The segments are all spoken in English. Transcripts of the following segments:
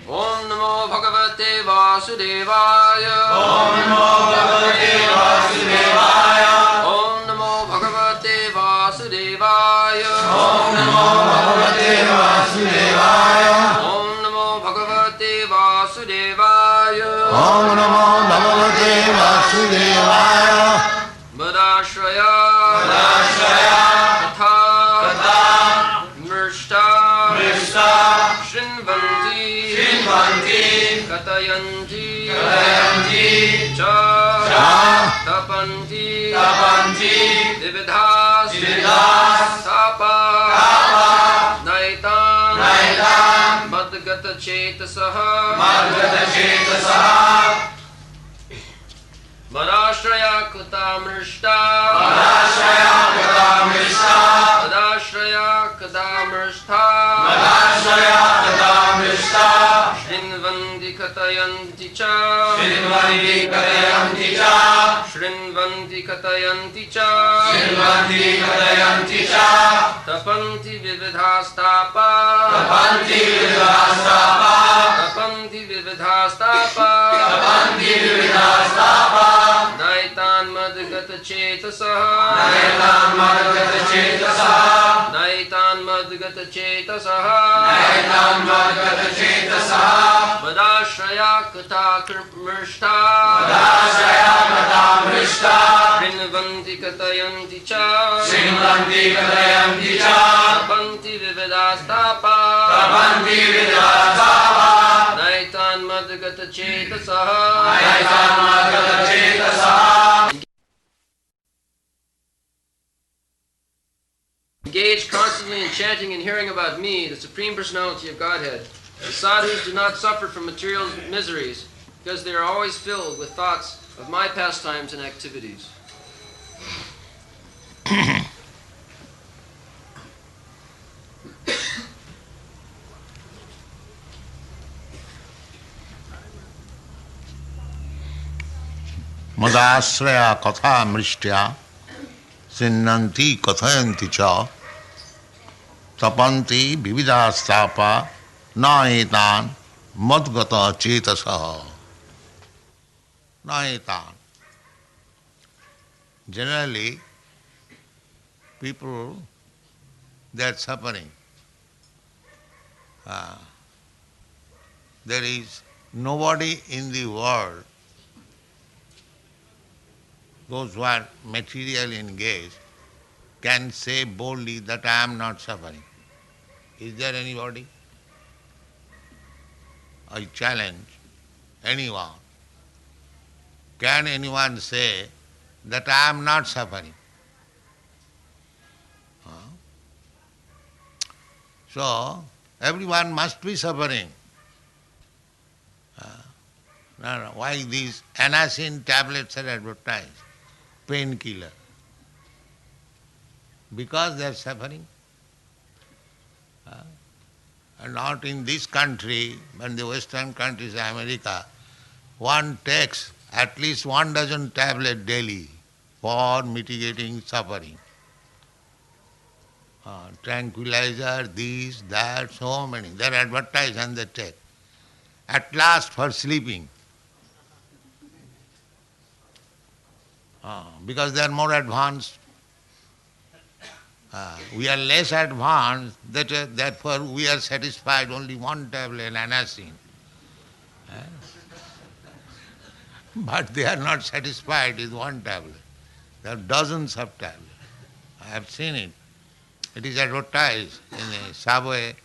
Om Namo Bhagavate Vasudevaya. Om Namo Bhagavate Vasudevaya. Om Namo Bhagavate Vasudevaya. Om Namo Bhagavate Vasudevaya. Om Namo Bhagavate Vasudevaya. Om Namo Bhagavate Vasudevaya. Madashraya. Madashraya. Katha. Katha. Mrishta. Mrishta. Shrinvanti. Shrinvanti. Katayanti. Katayanti. Cha. Cha. Tapanti. Tapanti. Vividhas. Vividhas. Tapa. Tapa. Naitan. Naitan. Madgata Chetasaha. Madgata Chetasaha. Madashraya Katamrishta. Madashraya Katamrishta. Madashraya Katamrishta. Madashraya Katamrishta. Shrinvanti Katayanti Cha. Shrinvanti Katayanti Cha. Shrinvanti Katayanti Cha. Shrinvanti Katayanti Cha. Tapanti Vividhastapa. Tapanti Vividhastapa. Tapanti Vividhastapa. Tapanti Vividhastapa. Naitan Madgata Chetasaha. Naitan Madgata Chetasaha. Naitan Madgata Chetasaha. Naitan Madgata Chetasaha. Madashraya Katamrishta. Madashraya Katamrishta. Shrinvanti Katayanti Cha. Shrinvanti Katayanti Cha. Tapanti Vividhastapa. Tapanti Vividhastapa. Naitan Madgata Chetasaha. Naitan Madgata Chetasaha. Engaged constantly in chanting and hearing about me, the Supreme Personality of Godhead. The sadhus do not suffer from material miseries because they are always filled with thoughts of my pastimes and activities. Madashraya Katha Mrishtya Sinnanti Kathayanti Cha Tapanti Vividhastapa Naitan Madgata Chetasaha. Naitan. Generally, people, they are suffering. There is nobody in the world, those who are materially engaged, can say boldly that I am not suffering. Is there anybody? I challenge anyone. Can anyone say that I am not suffering? So, everyone must be suffering. Why these Anacin tablets are advertised? Painkiller. Because they are suffering. And not in this country, but in the Western countries, America, one takes at least 1 dozen tablets daily for mitigating suffering. Tranquilizer, this, that, so many. They are advertised and they take. At last for sleeping. Because they are more advanced. We are less advanced, therefore we are satisfied only 1 tablet, Anacin. But they are not satisfied with 1 tablet. There are dozens of tablets. I have seen it. It is advertised in a subway,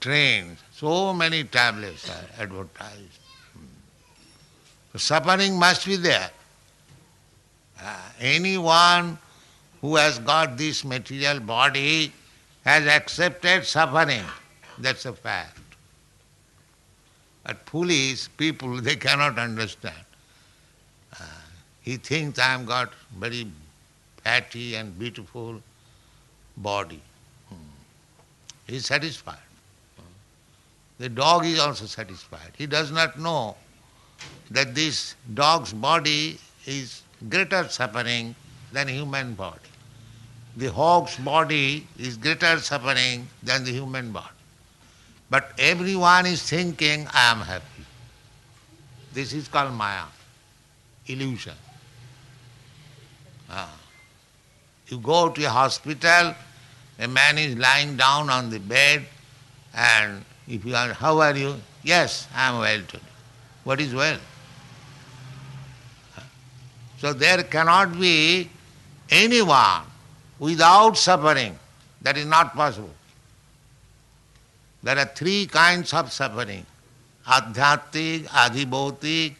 trains. So many tablets are advertised. So suffering must be there. Anyone who has got this material body has accepted suffering. That's a fact. But foolish people, they cannot understand. He thinks I have got very fatty and beautiful body. He is satisfied. The dog is also satisfied. He does not know that this dog's body is greater suffering than human body. The hog's body is greater suffering than the human body. But everyone is thinking, I am happy. This is called Maya, illusion. Ah. You go to a hospital, a man is lying down on the bed, and if you are, how are you? Yes, I am well today. What is well? So there cannot be anyone without suffering. That is not possible. There are three kinds of suffering: adhyatmic, adhibhautik,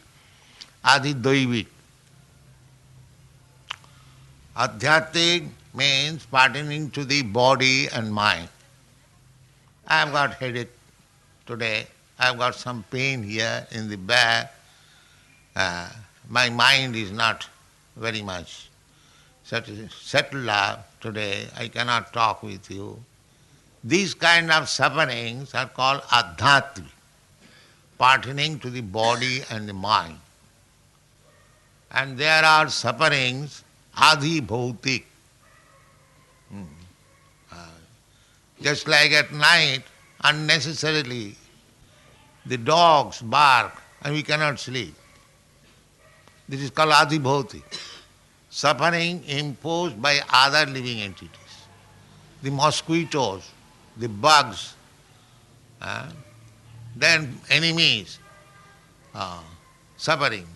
adhidaivik. Adhyatmic means pertaining to the body and mind. I have got headache today. I have got some pain here in the back. My mind is not very much settled up today. I cannot talk with you. These kind of sufferings are called adhyatmic, pertaining to the body and the mind. And there are sufferings adhibhautik. Just like at night, unnecessarily, the dogs bark and we cannot sleep. This is called adhibhautik. Suffering imposed by other living entities. The mosquitoes, the bugs, then enemies, suffering.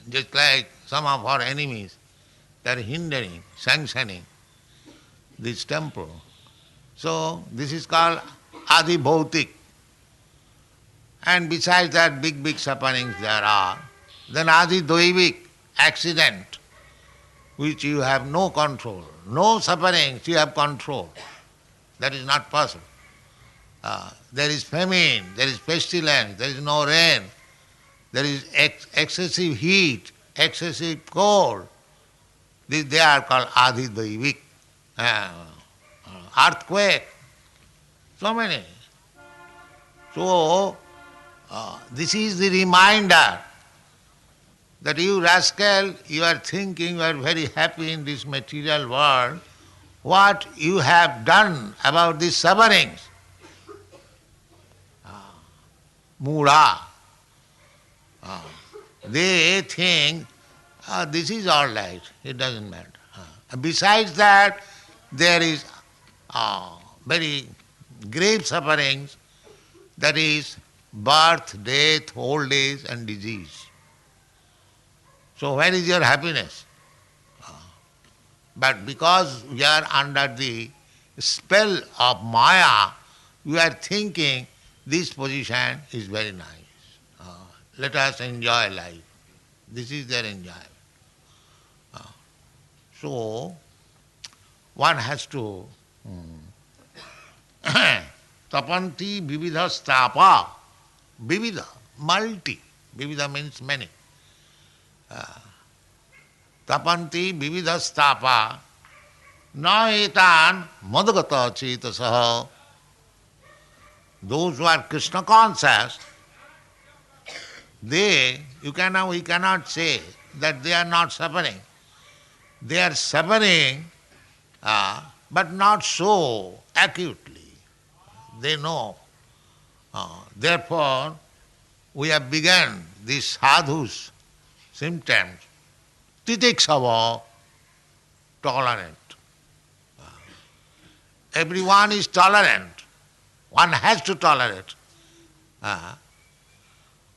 Just like some of our enemies, they are hindering, sanctioning this temple. So this is called adhibhautik. And besides that, big sufferings there are. Then adhidaivik, accident, which you have no control. No sufferings you have control. That is not possible. There is famine, there is pestilence, there is no rain, there is excessive heat, excessive cold. They are called adhidaivik. Earthquake, so many. So, this is the reminder that you rascal, you are thinking you are very happy in this material world. What you have done about these sufferings? Mura. They think, this is all right, it doesn't matter. Besides that, there is very grave sufferings, that is birth, death, old age and disease. So where is your happiness? But because we are under the spell of Maya, we are thinking this position is very nice. Let us enjoy life. This is their enjoyment. So one has to tapanti vividha stapa. Vividha, multi. Vividha means many. Tapanti vividha stapa na etan madagata chetasaha. Those who are Krishna conscious, we cannot say that they are not suffering. They are suffering, but not so acutely. They know. Therefore, we have begun these sadhus symptoms. Titiksava, tolerant. Everyone is tolerant. One has to tolerate.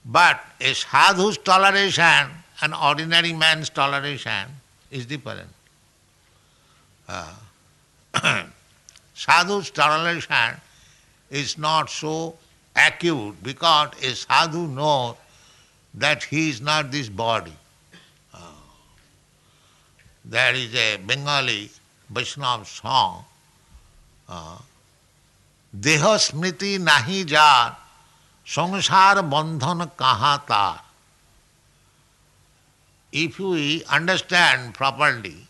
But a sadhu's toleration and ordinary man's toleration is different. Sadhu's toleration is not so acute because a sadhu knows that he is not this body. There is a Bengali Vaishnava song, Deha smriti nahi jar, sangsar bandhan kaha tar. If we understand properly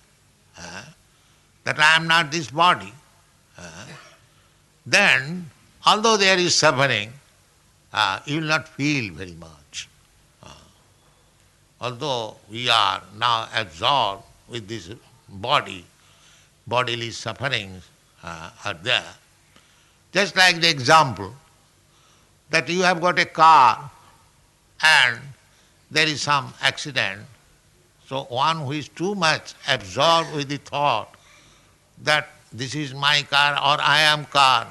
that I am not this body, then although there is suffering, you will not feel very much. Although we are now absorbed with this body, bodily sufferings are there. Just like the example, that you have got a car and there is some accident. So one who is too much absorbed with the thought that this is my car or I am car,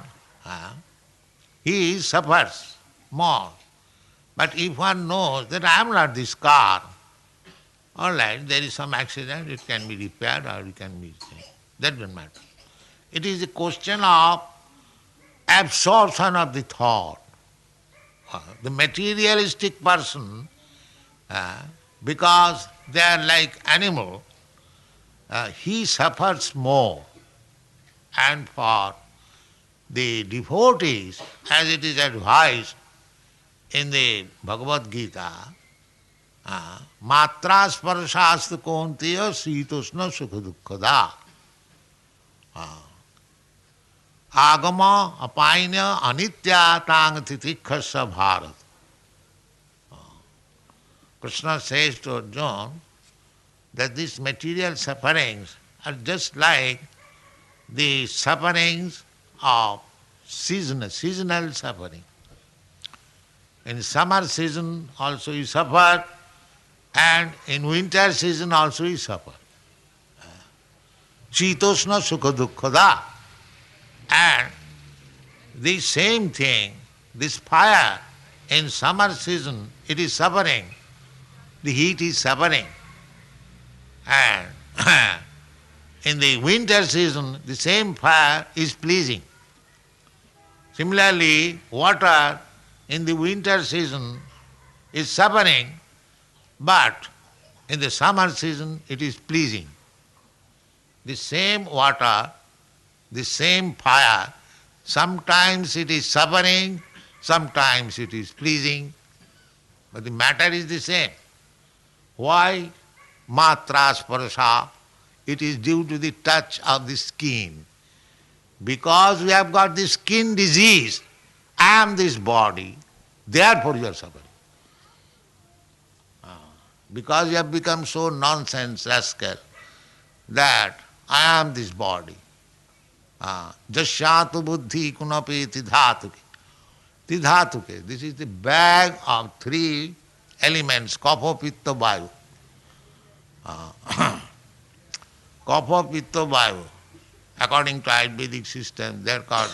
he suffers more. But if one knows that I am not this car, all right, there is some accident, it can be repaired or it can be changed. That doesn't matter. It is a question of absorption of the thought. The materialistic person, because they are like animal, he suffers more. And for the devotees, as it is advised in the Bhagavad Gita, matra sparshastu konteya sitoshna sukha dukkhada agama apainya anitya tang titikhasa bharat. Krishna says to Arjuna that these material sufferings are just like the sufferings of seasonal suffering. In summer season also you suffer, and in winter season also you suffer. Chitosna sukha dukkhada. And the same thing, this fire in summer season, it is suffering. The heat is suffering. And in the winter season, the same fire is pleasing. Similarly, water in the winter season is suffering, but in the summer season it is pleasing. The same water, the same fire, sometimes it is suffering, sometimes it is pleasing, but the matter is the same. Why? Matra sparsa. It is due to the touch of the skin. Because we have got the skin disease, I am this body, therefore you are suffering. Because you have become so nonsense rascal that I am this body. Jasyatu buddhi kunapi tidhatuke. Tidhatuke, this is the bag of three elements, kapha, pitta, vayu. Kapha, pitta, vayu. According to Ayurvedic system, they are called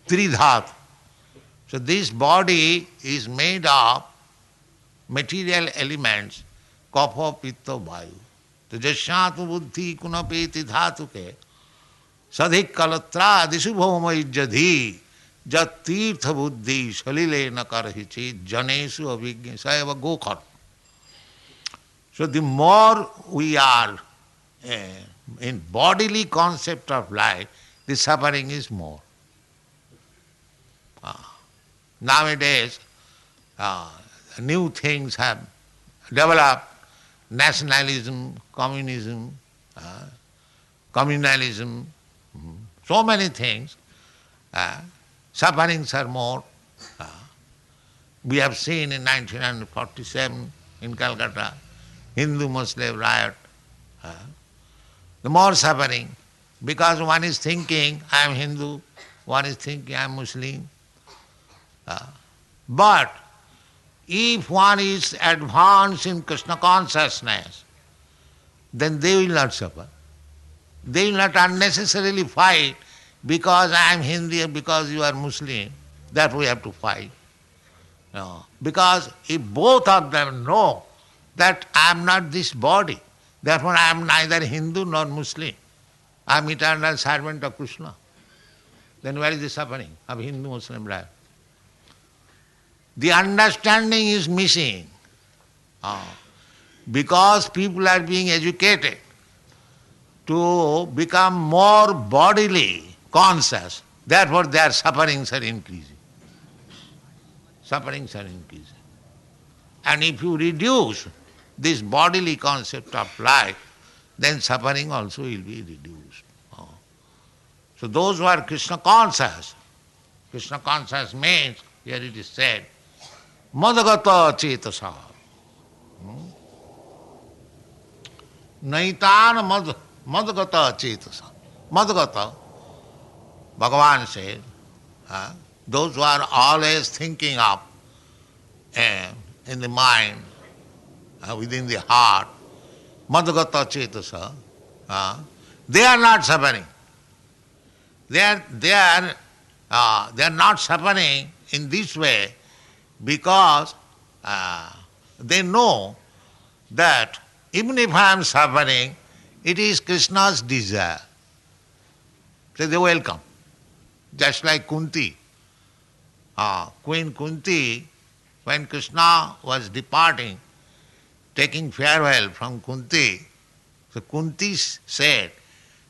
tridhatu. So this body is made of material elements, kapha, pitta, vayu. तो जश्यातु बुद्धि कुनपेति धातु के सधिक कलत्रा दिशुभौमय जधि जत तीर्थ बुद्धि सलिले न करहिचि जनेषु अभिज्ञ सैव गोखर. So the more we are in bodily concept of life, the suffering is more. Nowadays, new things have developed. Nationalism, communism, communalism, so many things. Sufferings are more. We have seen in 1947 in Calcutta, Hindu-Muslim riot. The more suffering, because one is thinking, I am Hindu, one is thinking, I am Muslim. But if one is advanced in Krishna consciousness, then they will not suffer. They will not unnecessarily fight because I am Hindu, because you are Muslim, that we have to fight. No. Because if both of them know that I am not this body, therefore I am neither Hindu nor Muslim, I am eternal servant of Krishna, then where is the suffering of Hindu-Muslim life? The understanding is missing. Because people are being educated to become more bodily conscious, therefore their sufferings are increasing. Sufferings are increasing. And if you reduce this bodily concept of life, then suffering also will be reduced. So those who are Krishna conscious means, here it is said, madagata cetasa. Naitana madagata cetasa. Madagata, Bhagavan said, those who are always thinking of in the mind, within the heart, madhugata cetasa, they are not suffering. They are not suffering in this way because they know that even if I am suffering, it is Krishna's desire. So they welcome. Just like Kunti. Queen Kunti, when Krishna was departing, taking farewell from Kunti, so Kunti said,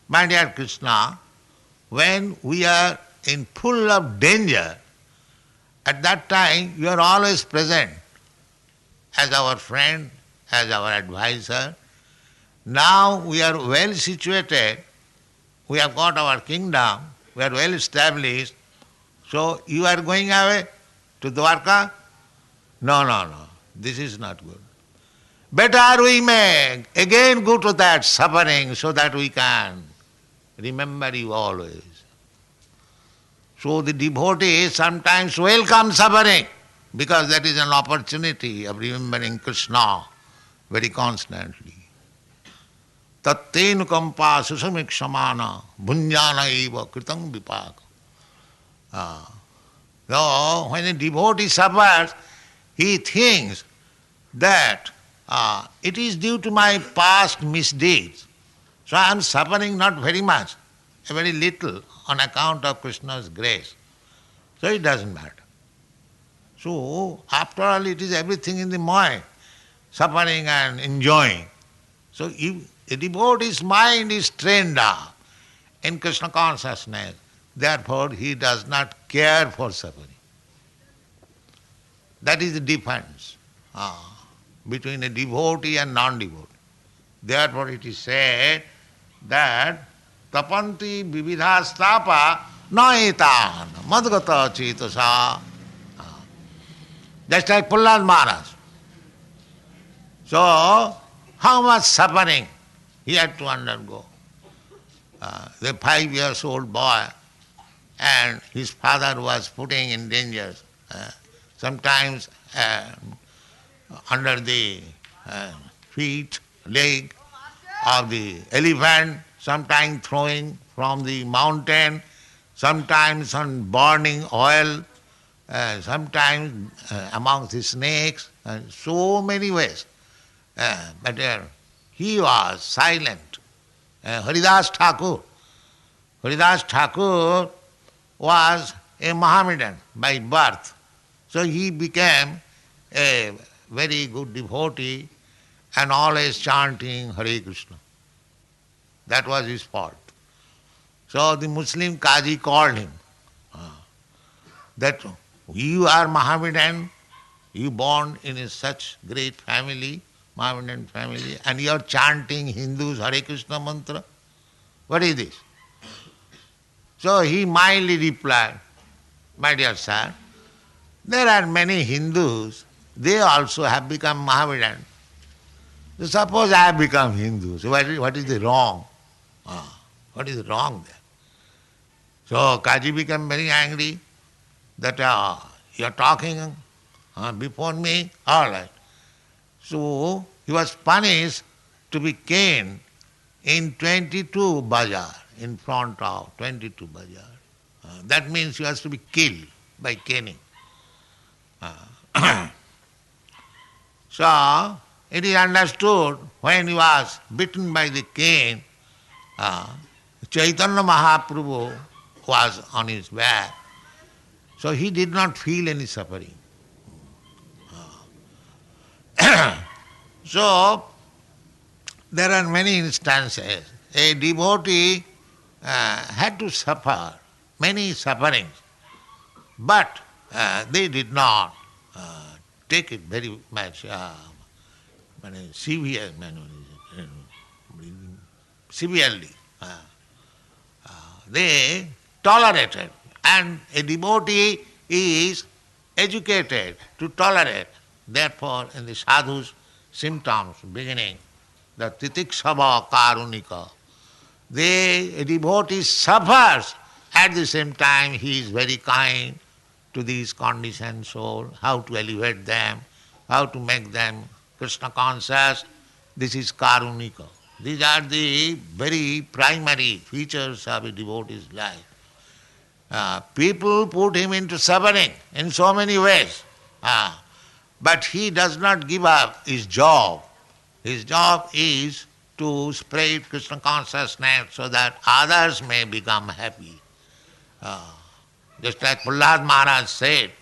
"My dear Krishna, when we are in full of danger, at that time you are always present as our friend, as our advisor. Now we are well situated, we have got our kingdom, we are well established, so you are going away to Dwarka? No, this is not good. Better we may again go to that suffering so that we can remember you always." So the devotee sometimes welcome suffering because that is an opportunity of remembering Krishna very constantly. Tattenu kampa susamiksamana bhunjana eva kritam vipaka. So when a devotee suffers, he thinks that it is due to my past misdeeds. So I am suffering not very much, very little on account of Krishna's grace. So it doesn't matter. So after all, it is everything in the mind, suffering and enjoying. So if a devotee's mind is trained up in Krishna consciousness, therefore he does not care for suffering. That is the difference between a devotee and non-devotee. Therefore it is said that tapanti vividhastapa naitan madgata cetasa. Just like Prahlad Maharaj. So, how much suffering he had to undergo. The 5-year-old boy, and his father was putting in danger, sometimes under the feet, leg of the elephant, sometimes throwing from the mountain, sometimes on burning oil, sometimes amongst the snakes, so many ways. But he was silent. Haridas Thakur was a Mohammedan by birth. So he became a very good devotee and always chanting Hare Krishna. That was his fault. So the Muslim Qazi called him that you are Mohammedan, you born in such great family, Mohammedan family, and you are chanting Hindus Hare Krishna mantra. What is this? So he mildly replied, "My dear sir, there are many Hindus, they also have become Mohammedan. So suppose I have become Hindu, so what is the wrong? What is wrong there?" So Kaji became very angry that you are talking before me, all right. So he was punished to be caned in 22 bazaar, in front of 22 bazaar. That means he has to be killed by caning. So it is understood when he was bitten by the cane, Chaitanya Mahaprabhu was on his back. So he did not feel any suffering. So there are many instances. A devotee had to suffer many sufferings, but they did not take it very much severely. They tolerated, and a devotee is educated to tolerate. Therefore, in the sadhu's symptoms beginning, the titikshava karunika, a devotee suffers, at the same time he is very kind, to these conditioned souls, how to elevate them, how to make them Krishna conscious. This is Karunika. These are the very primary features of a devotee's life. People put him into suffering in so many ways, but he does not give up his job. His job is to spread Krishna consciousness so that others may become happy. Uh, just like Prahlad Maharaj said,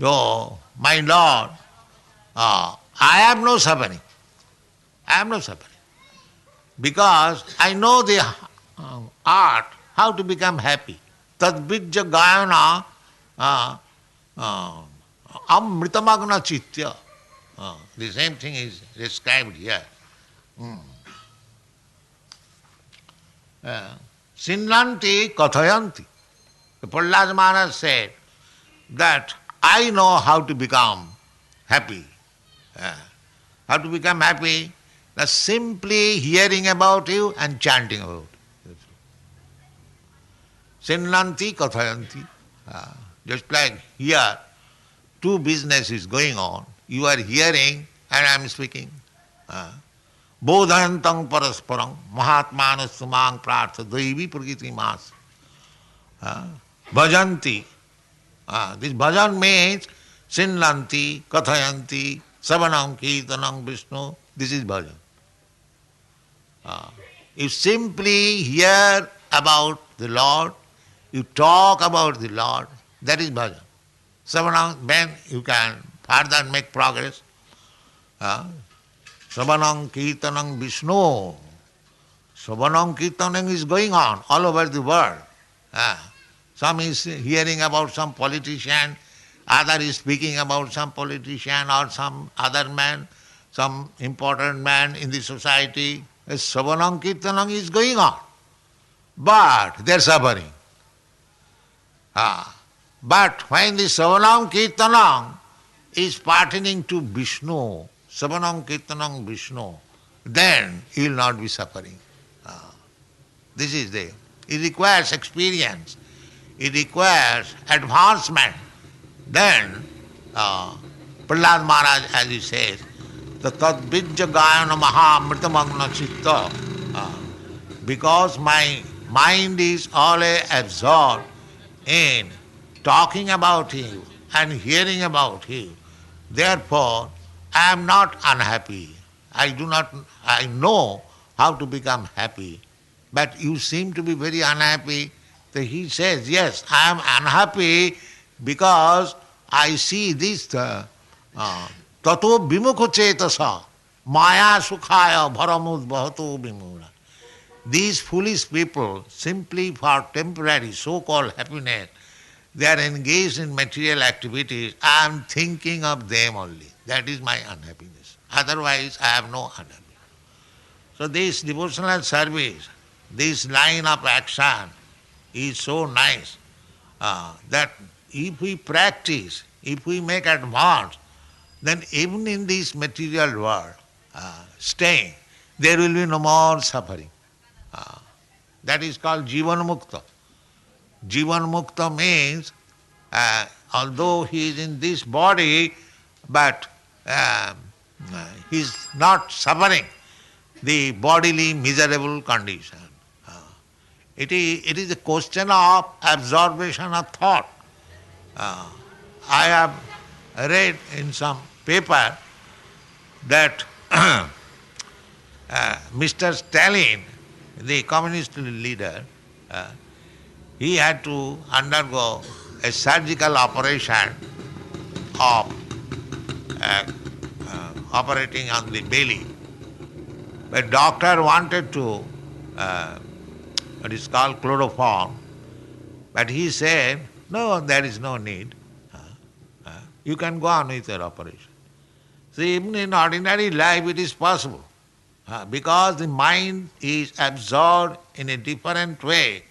"Oh, my Lord, I have no suffering. I have no suffering. Because I know the art, how to become happy. Tadvijja gayana amritamagna chitya." The same thing is described here. Sinnanti kathayanti. Prahlad Maharaj said that I know how to become happy. How to become happy? That's simply hearing about you and chanting about you. Sinnanti kathayanti. Just like here, two business is going on. You are hearing and I am speaking. Bodhayantang parasparam mahatmanas sumang prartha daivi prakriti mas. Bhajanti. This bhajan means sinnanti, kathayanti, savanam kirtanam Vishnu. This is bhajan. You simply hear about the Lord, you talk about the Lord, that is bhajan. Savanam, then you can further make progress. Savanam kirtanam Vishnu. Savanam kirtanam is going on all over the world. Some is hearing about some politician, other is speaking about some politician or some other man, some important man in the society. Savanam kirtanam is going on. But they are suffering. But when the Savanam kirtanam is pertaining to Vishnu, Savanam kirtanam Vishnu, then he will not be suffering. This is the. It requires experience. It requires advancement. Then Prahlad Maharaj, as he says, the tadvijja gayana maha amritamagna chitta. Because my mind is always absorbed in talking about him and hearing about him. Therefore, I am not unhappy. I know how to become happy. But you seem to be very unhappy. So he says, yes, I am unhappy because I see this tato vimukha cetasa maya sukhaya bharamud bhato vimura. These foolish people, simply for temporary so-called happiness, they are engaged in material activities. I am thinking of them only. That is my unhappiness. Otherwise, I have no unhappiness. So this devotional service, this line of action is so nice that if we practice, if we make advance, then even in this material world, staying, there will be no more suffering. That is called Jivan Mukta. Jivan Mukta means, although he is in this body, but he is not suffering the bodily miserable condition. It is a question of absorption of thought. I have read in some paper that Mr. Stalin, the communist leader, he had to undergo a surgical operation of operating on the belly. But doctor wanted to, what is called chloroform, but he said, no, there is no need. You can go on with your operation. So even in ordinary life it is possible. Because the mind is absorbed in a different way,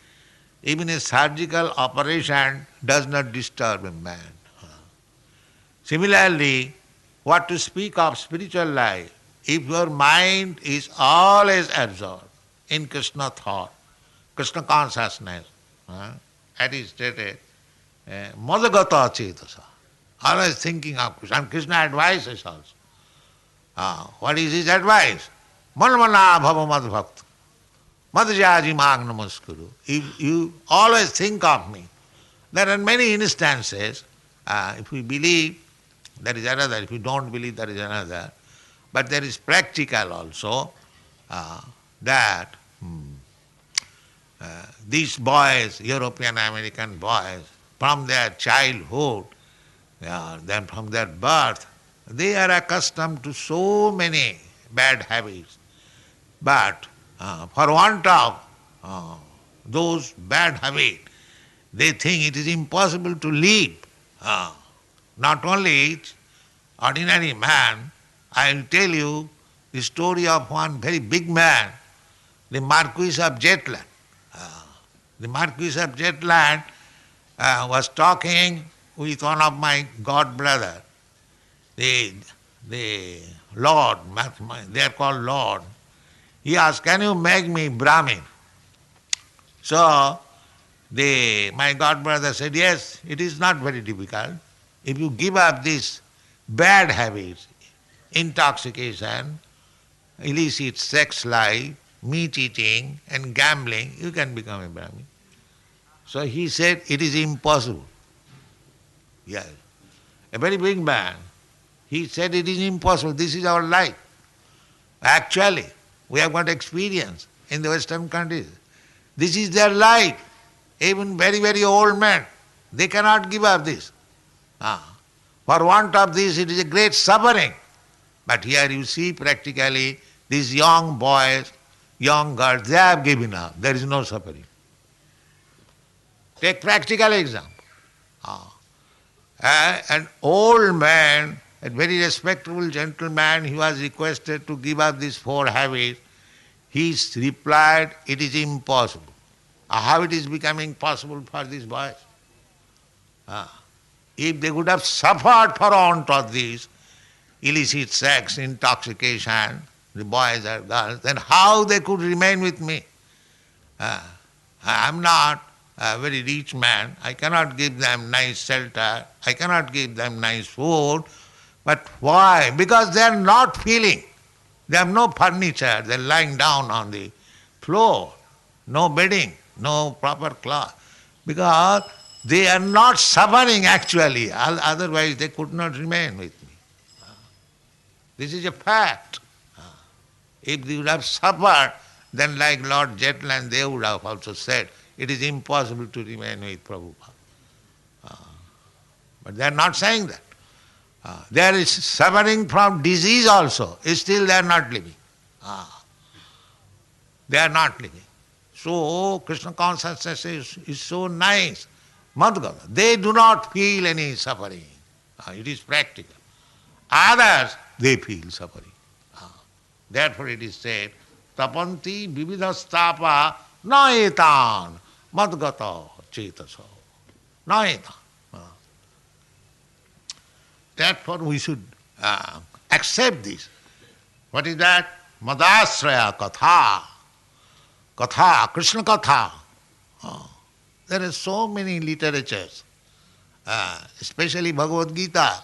even a surgical operation does not disturb a man. Similarly, what to speak of spiritual life, if your mind is always absorbed in Krishna thought, Krishna consciousness, as is stated Madagata chetasa. Always thinking of Krishna. And Krishna advises also. What is his advice? Manmana bhava mad bhakta. Madhyaji mag namaskuru. If you always think of me. There are many instances. If we believe, there is another. If you don't believe, there is another. But there is practical also that these boys, European American boys, from their childhood, then from their birth, they are accustomed to so many bad habits. But for want of those bad habits, they think it is impossible to leave. Not only ordinary man, I will tell you the story of one very big man, the Marquis of Jetland. The Marquis of Jetland was talking with one of my god brother, the Lord, they are called Lord. He asked, can you make me Brahmin? So my god brother said, yes, it is not very difficult. If you give up these bad habits, intoxication, illicit sex life, meat eating and gambling, you can become a Brahmin. So he said, it is impossible. Yes. A very big man. He said, it is impossible. This is our life. Actually, we have got experience in the Western countries. This is their life. Even very, very old men, they cannot give up this. For want of this, it is a great suffering. But here you see practically these young boys, young girls, they have given up. There is no suffering. Take practical example. An old man, a very respectable gentleman, he was requested to give up these 4 habits. He replied, it is impossible. How it is becoming possible for these boys? If they would have suffered for want of this illicit sex, intoxication, the boys or girls, then how they could remain with me? I am not a very rich man. I cannot give them nice shelter. I cannot give them nice food. But why? Because they are not feeling. They have no furniture. They are lying down on the floor. No bedding, no proper cloth. Because they are not suffering actually. Otherwise they could not remain with me. This is a fact. If they would have suffered, then like Lord Jetland, they would have also said, it is impossible to remain with Prabhupada. But they are not saying that. There is suffering from disease also. Still they are not living. They are not living. So Krishna consciousness is so nice. Madhgata. They do not feel any suffering. It is practical. Others, they feel suffering. Therefore it is said, tapanti vividhastapa naetan madgata chetasa. Naetan. Therefore we should accept this. What is that? Madasraya katha. Katha, Krishna katha. There are so many literatures, especially Bhagavad Gita.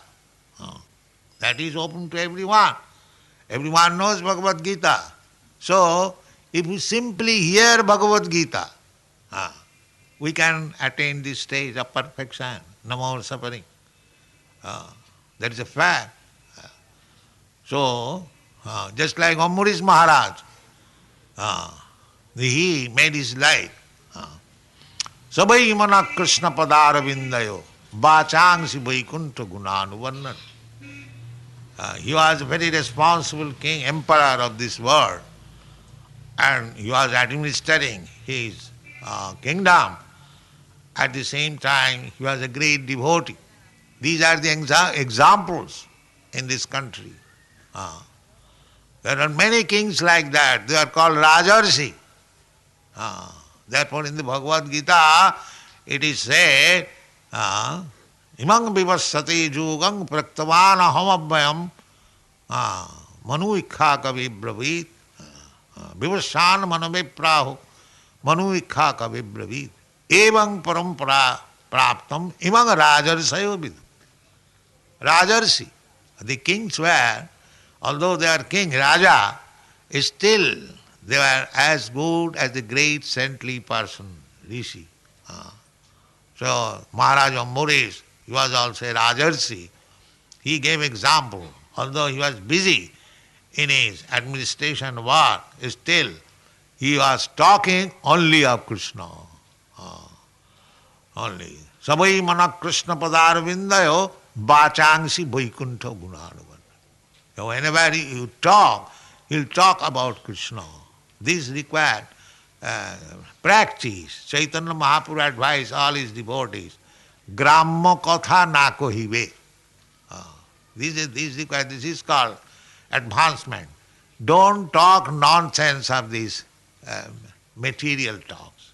That is open to everyone. Everyone knows Bhagavad Gita. So, if we simply hear Bhagavad Gita, we can attain this stage of perfection, no more suffering. That is a fact. So, just like Ambarish Maharaj, he made his life. Sabai mana Krishna padara vindayo, bachangsi vaikuntha gunanuvarnan. He was a very responsible king, emperor of this world, and he was administering his kingdom. At the same time, he was a great devotee. These are the examples in this country. There are many kings like that. They are called Rajarsi. Therefore, in the Bhagavad Gita, it is said, imang vivassati jugang praktavana hamabhyam manu ikha kavi bravit vivassan manaviprahu manu ikha kavi bravit evang parampara praptam imang rajarsayo vidu. Rajarsi, the kings were, although they are king, Raja, still they were as good as the great saintly person, Rishi. So Maharaj Ambarish, he was also a Rajarsi. He gave example, although he was busy in his administration work, still he was talking only of Krishna. Only. Sabai mana Krishna padarvindayo bachangsi vaikuntha gunanavan. So whenever you talk, he'll talk about Krishna. This required practice. Chaitanya Mahaprabhu advised all his devotees, Gramma katha na kohive. This is called advancement. Don't talk nonsense of these material talks.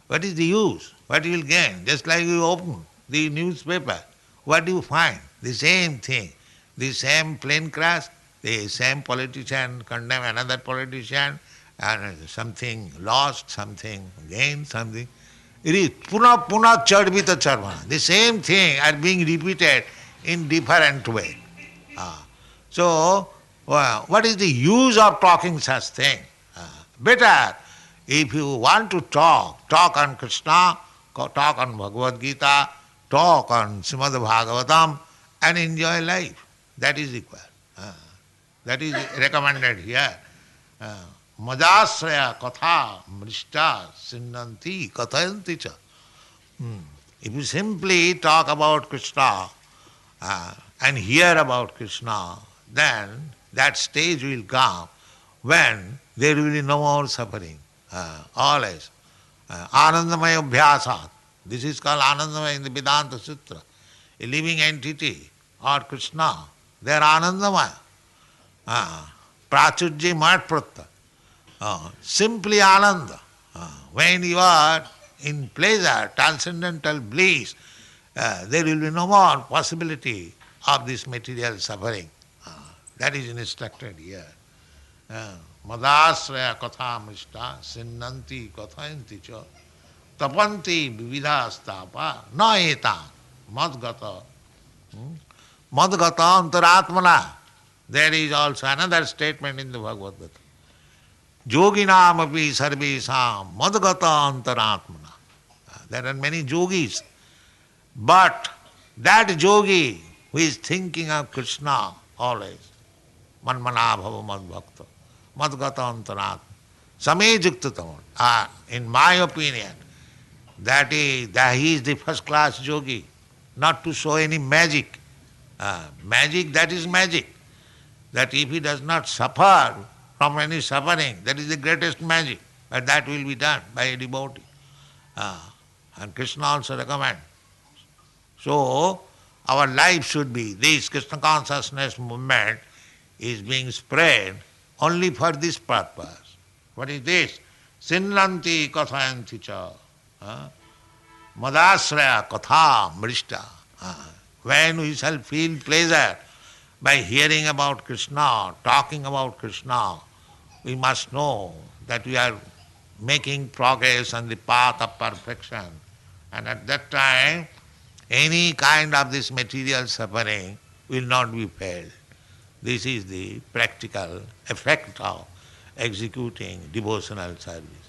What is the use? What you will gain? Just like you open the newspaper, what do you find? The same thing. The same plane crash, the same politician condemn another politician, and something lost, something gained, something. It is puna chadvita charvana. The same thing are being repeated in different way. So, what is the use of talking such thing? Better, if you want to talk on Krishna, talk on Bhagavad Gita, talk on Srimad Bhagavatam, and enjoy life. That is required. That is recommended here. Madasraya katha mrishta sinnanti kathayanti cha. If you simply talk about Krishna and hear about Krishna, then that stage will come when there will be no more suffering. Always. Anandamaya abhyasat. This is called Anandamaya in the Vedanta Sutra. A living entity or Krishna, they are Anandamaya. Prachurya mat pratta. Simply Ananda. When you are in pleasure, transcendental bliss, there will be no more possibility of this material suffering. That is instructed here. Madasraya katha mrishta sinnanti kathayanti cha tapanti vividhastapa na etam madgata. Madgata antaratmana. There is also another statement in the Bhagavad Gita. Yoginam api sarvesam madgata antaratmana. There are many yogis, but that yogi who is thinking of Krishna always, manmana bhava madbhakta, madgata antaratmana, same juktatam. In my opinion, that he is the first class yogi, not to show any magic. Magic, that is magic. That if he does not suffer from any suffering, that is the greatest magic. But that will be done by a devotee. And Krishna also recommends. So, our life should be, this Krishna consciousness movement is being spread only for this purpose. What is this? Sinnanti kathayanti cha. Madasraya katha mrishta. When we shall feel pleasure by hearing about Krishna, talking about Krishna, we must know that we are making progress on the path of perfection. And at that time, any kind of this material suffering will not be felt. This is the practical effect of executing devotional service.